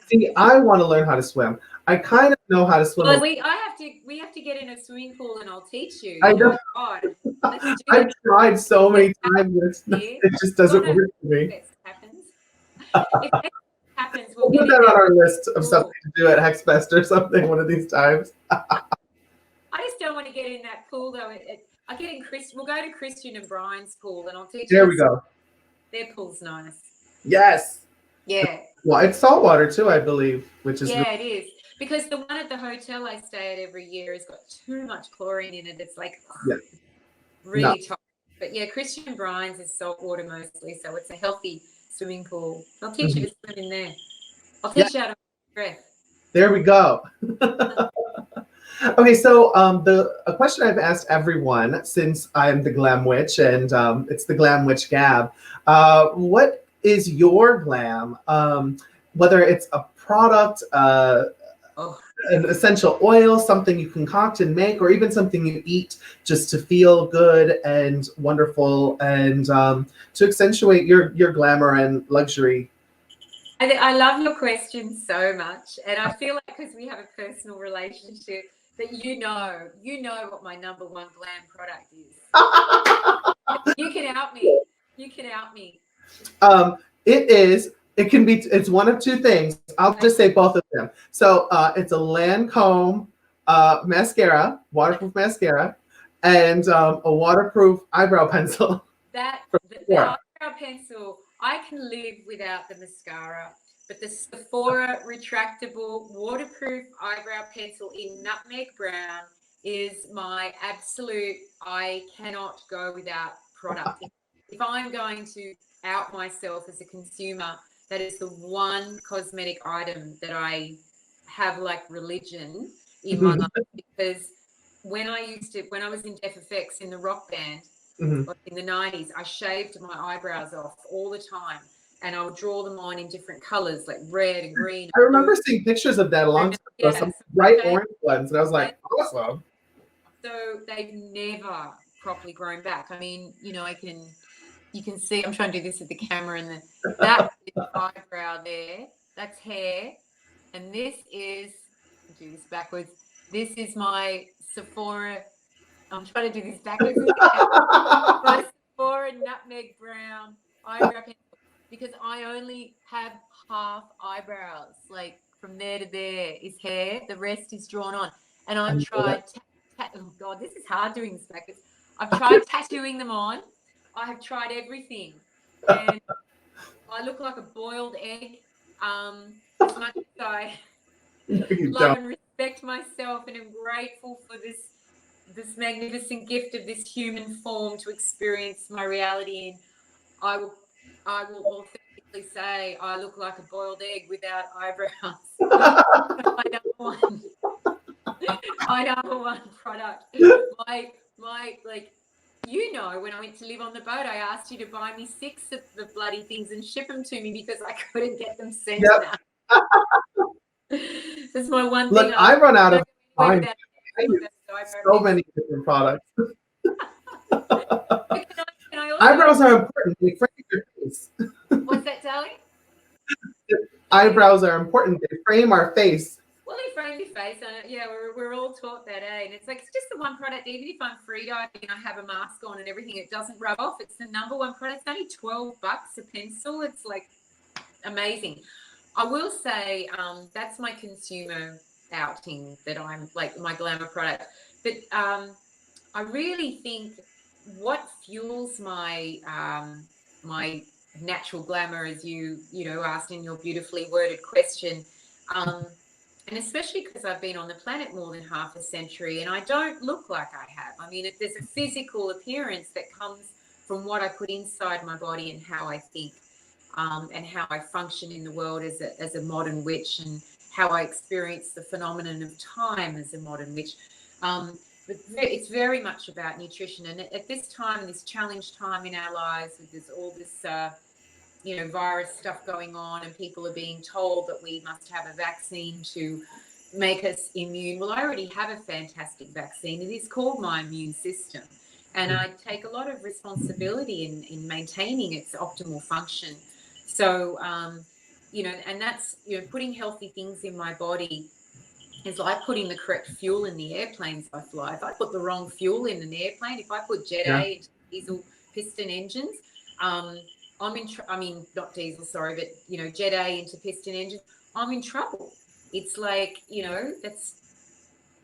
See, I want to learn how to swim. I kind of know how to swim. Well, we have to get in a swimming pool and I'll teach you. I know. God, let's do I've it. tried so many times. It just doesn't work for me. If it happens, we'll put that on our list of something to do at Hexfest or something one of these times. I just don't want to get in that pool though. We'll go to Christian and Brian's pool and I'll teach you. There we go. Their pool's nice. Yes. Yeah. Well, it's saltwater too, I believe, which is it is. Because the one at the hotel I stay at every year has got too much chlorine in it. It's like really toxic. But yeah, Christian Brian's is saltwater mostly, so it's a healthy swimming pool. I'll teach you to swim in there. I'll teach you how to breath. There we go. Okay, so a question I've asked everyone since I'm the Glam Witch and it's the Glam Witch Gab. What is your glam? Whether it's a product, Oh, an essential oil, something you concoct and make, or even something you eat just to feel good and wonderful and to accentuate your glamour and luxury. I love your question so much, and I feel like because we have a personal relationship, that you know what my number one glam product is. You can out me. You can out me. It is. It can be. It's one of two things. I'll just say both of them. So it's a Lancome mascara, waterproof mascara, and a waterproof eyebrow pencil. The eyebrow pencil, I can live without the mascara, but the Sephora retractable waterproof eyebrow pencil in nutmeg brown is my absolute. I cannot go without product. If I'm going to out myself as a consumer, that is the one cosmetic item that I have like religion in my life, because when I was in Def FX in the rock band, in the 90s, I shaved my eyebrows off all the time, and I would draw them on in different colors like red and green. I remember seeing pictures of that a long time ago, some bright orange ones, and I was like, awesome. So they've never properly grown back. I mean, you can see, I'm trying to do this with the camera, and that is eyebrow there, that's hair, and this is, I'll do this backwards. This is my Sephora. I'm trying to do this backwards. My Sephora nutmeg brown eyebrow pencil, because I only have half eyebrows. Like from there to there is hair. The rest is drawn on. And I've tried. Oh God, this is hard doing this backwards. I've tried tattooing them on. I have tried everything, and I look like a boiled egg. As much as I love and respect myself, and am grateful for this magnificent gift of this human form to experience my reality in, I will authentically say I look like a boiled egg without eyebrows. My number one product. My like, when I went to live on the boat, I asked you to buy me 6 of the bloody things and ship them to me because I couldn't get them sent out. That's my one thing. Look, I run out of time. So many different products. Eyebrows are important. They frame your face. What's that, darling? Eyebrows are important. They frame our face. Well, they frame your face. Yeah, we're all taught that, eh? And it's like, it's just the one product. Even if I'm free diving and I have a mask on and everything, it doesn't rub off. It's the number one product. It's only $12 a pencil. It's like amazing. I will say that's my consumer outing, that I'm like my glamour product. But I really think what fuels my my natural glamour, as you asked in your beautifully worded question, and especially because I've been on the planet more than half a century and I don't look like I have. I mean, there's a physical appearance that comes from what I put inside my body and how I think, and how I function in the world as a modern witch, and how I experience the phenomenon of time as a modern witch. But it's very much about nutrition. And at this time, this challenge time in our lives, there's all this, virus stuff going on, and people are being told that we must have a vaccine to make us immune. Well, I already have a fantastic vaccine. It is called my immune system. And I take a lot of responsibility in maintaining its optimal function. So, and that's, putting healthy things in my body is like putting the correct fuel in the airplanes I fly. If I put the wrong fuel in an airplane, if I put Jet A into diesel piston engines, not diesel, sorry, but, Jet A into piston engines, I'm in trouble. It's like, that's,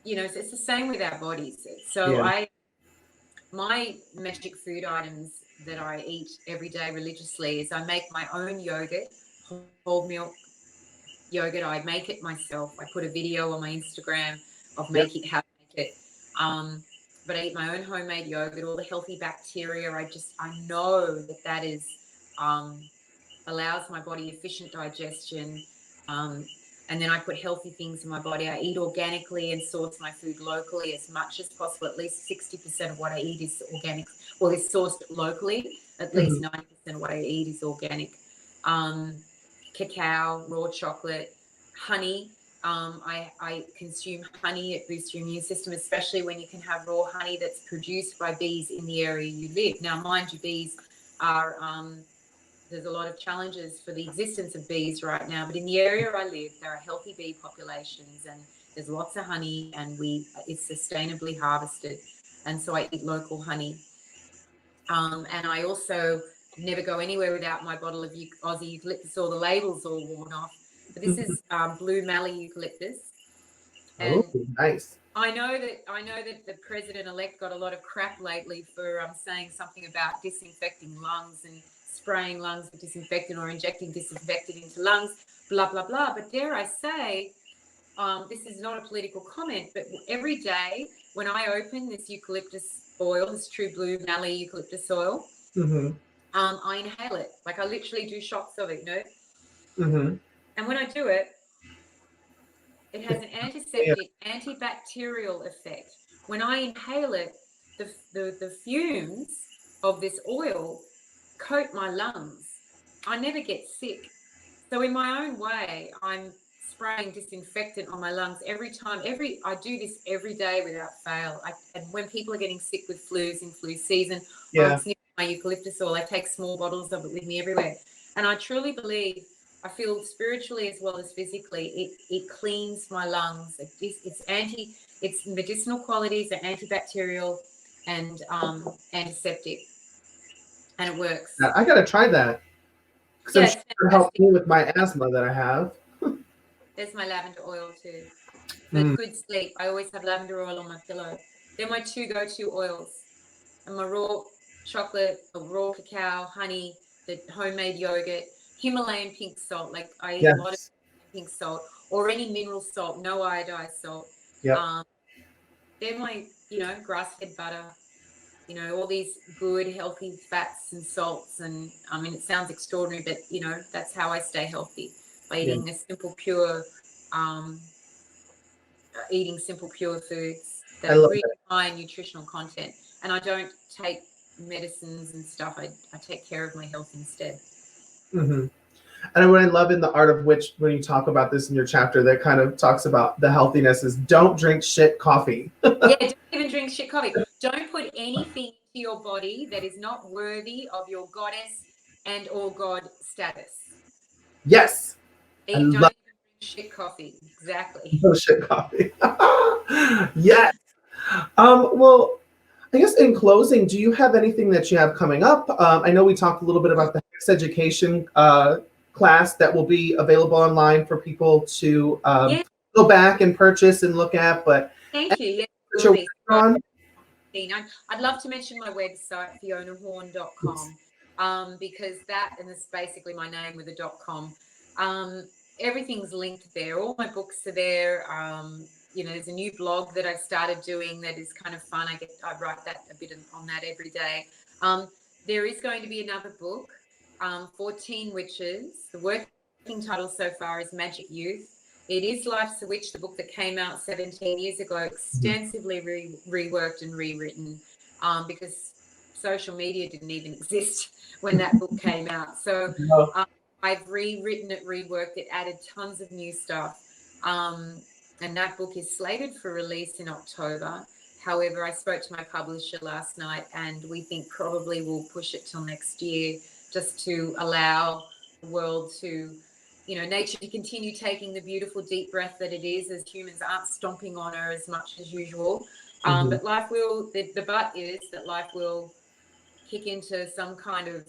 it's the same with our bodies. So my magic food items that I eat every day religiously is I make my own yogurt, whole milk yogurt. I make it myself. I put a video on my Instagram of making how to make it. But I eat my own homemade yogurt, all the healthy bacteria. I know that is allows my body efficient digestion. And then I put healthy things in my body. I eat organically and source my food locally as much as possible. At least 60% of what I eat is organic, or is sourced locally. At least 90% of what I eat is organic. Cacao, raw chocolate, honey. I consume honey. It boosts your immune system, especially when you can have raw honey that's produced by bees in the area you live. Now, mind you, bees are... there's a lot of challenges for the existence of bees right now, but in the area I live, there are healthy bee populations, and there's lots of honey, and it's sustainably harvested. And so I eat local honey. And I also never go anywhere without my bottle of Aussie eucalyptus, or the label's all worn off. But this is blue mallee eucalyptus. And oh, nice. I know that the president-elect got a lot of crap lately for saying something about disinfecting lungs and spraying lungs with disinfectant, or injecting disinfectant into lungs, blah, blah, blah. But dare I say, this is not a political comment, but every day when I open this eucalyptus oil, this true blue mallee eucalyptus oil, I inhale it. Like, I literally do shots of it, you know? And when I do it, it has an antiseptic, antibacterial effect. When I inhale it, the fumes of this oil coat my lungs. I never get sick. So in my own way, I'm spraying disinfectant on my lungs every time. I do this every day without fail. And when people are getting sick with flus in flu season, I'm sniffing my eucalyptus oil. I take small bottles of it with me everywhere. And I truly believe, I feel spiritually as well as physically, it cleans my lungs. Its medicinal qualities are antibacterial and antiseptic. And it works. I gotta try that, because I'm sure it'll help me with my asthma that I have. There's my lavender oil too. For good sleep, I always have lavender oil on my pillow. They're my two go-to oils. And my raw chocolate, raw cacao, honey, the homemade yogurt, Himalayan pink salt. Like, I eat a lot of pink salt, or any mineral salt, no iodized salt. They're my, grass-fed butter. All these good, healthy fats and salts. And I mean, it sounds extraordinary, but, that's how I stay healthy, by eating simple, pure foods that are really high in nutritional content. And I don't take medicines and stuff. I take care of my health instead. And what I love in the Art of Witch, when you talk about this in your chapter, that kind of talks about the healthiness, is don't drink shit coffee. Don't even drink shit coffee. Don't put anything into your body that is not worthy of your goddess and or god status. Yes. Don't drink shit coffee. Exactly. No shit coffee. Yes. Well, I guess in closing, do you have anything that you have coming up? I know we talked a little bit about the sex education class that will be available online for people to go back and purchase and look at. But thank you. I'd love to mention my website, FionaHorne.com, because and it's basically my name with a .com. Everything's linked there. All my books are there. There's a new blog that I've started doing that is kind of fun. I write that a bit on that every day. There is going to be another book for teen witches. The working title so far is Magic Youth. It is Life's a Witch, the book that came out 17 years ago, extensively reworked and rewritten, because social media didn't even exist when that book came out. So I've rewritten it, reworked it, added tons of new stuff. And that book is slated for release in October. However, I spoke to my publisher last night, and we think probably we'll push it till next year, just to allow the world to, nature to continue taking the beautiful deep breath that it is, as humans aren't stomping on her as much as usual. But life will, the but is that life will kick into some kind of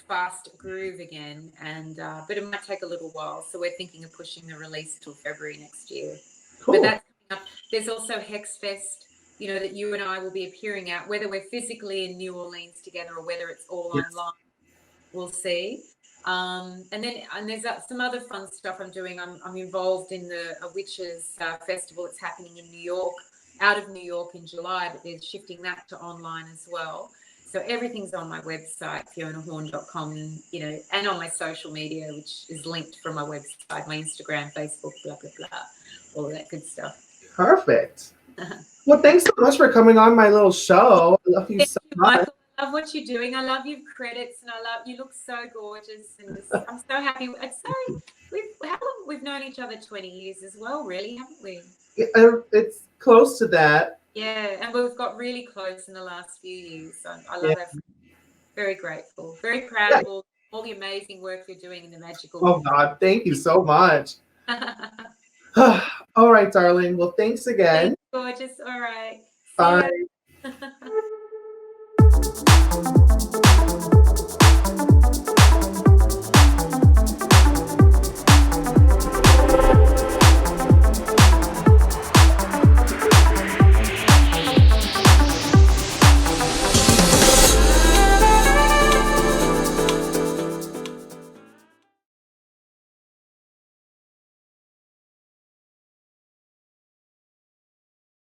fast groove again, and but it might take a little while. So we're thinking of pushing the release till February next year. Cool. But that's coming up. There's also Hex Fest, that you and I will be appearing at, whether we're physically in New Orleans together or whether it's all online. We'll see. And there's some other fun stuff I'm doing. I'm involved in a witches festival that's happening in New York, out of New York in July, but they're shifting that to online as well. So everything's on my website, fionahorne.com, you know, and on my social media, which is linked from my website, my Instagram, Facebook, blah, blah, blah, all of that good stuff. Perfect. Well, thanks so much for coming on my little show. I love you Thank so you, much. Michael. I love what you're doing. I love your credits, and I love you. Look so gorgeous, and I'm so happy. It's so how long we've known each other? 20 years as well, really, haven't we? It's close to that. Yeah, and we've got really close in the last few years. So I love Yeah. it. Very grateful, very proud of all the amazing work you're doing in the magical. Oh God, thank you so much. All right, darling. Well, thanks again. Thanks, gorgeous. All right. Bye. See ya.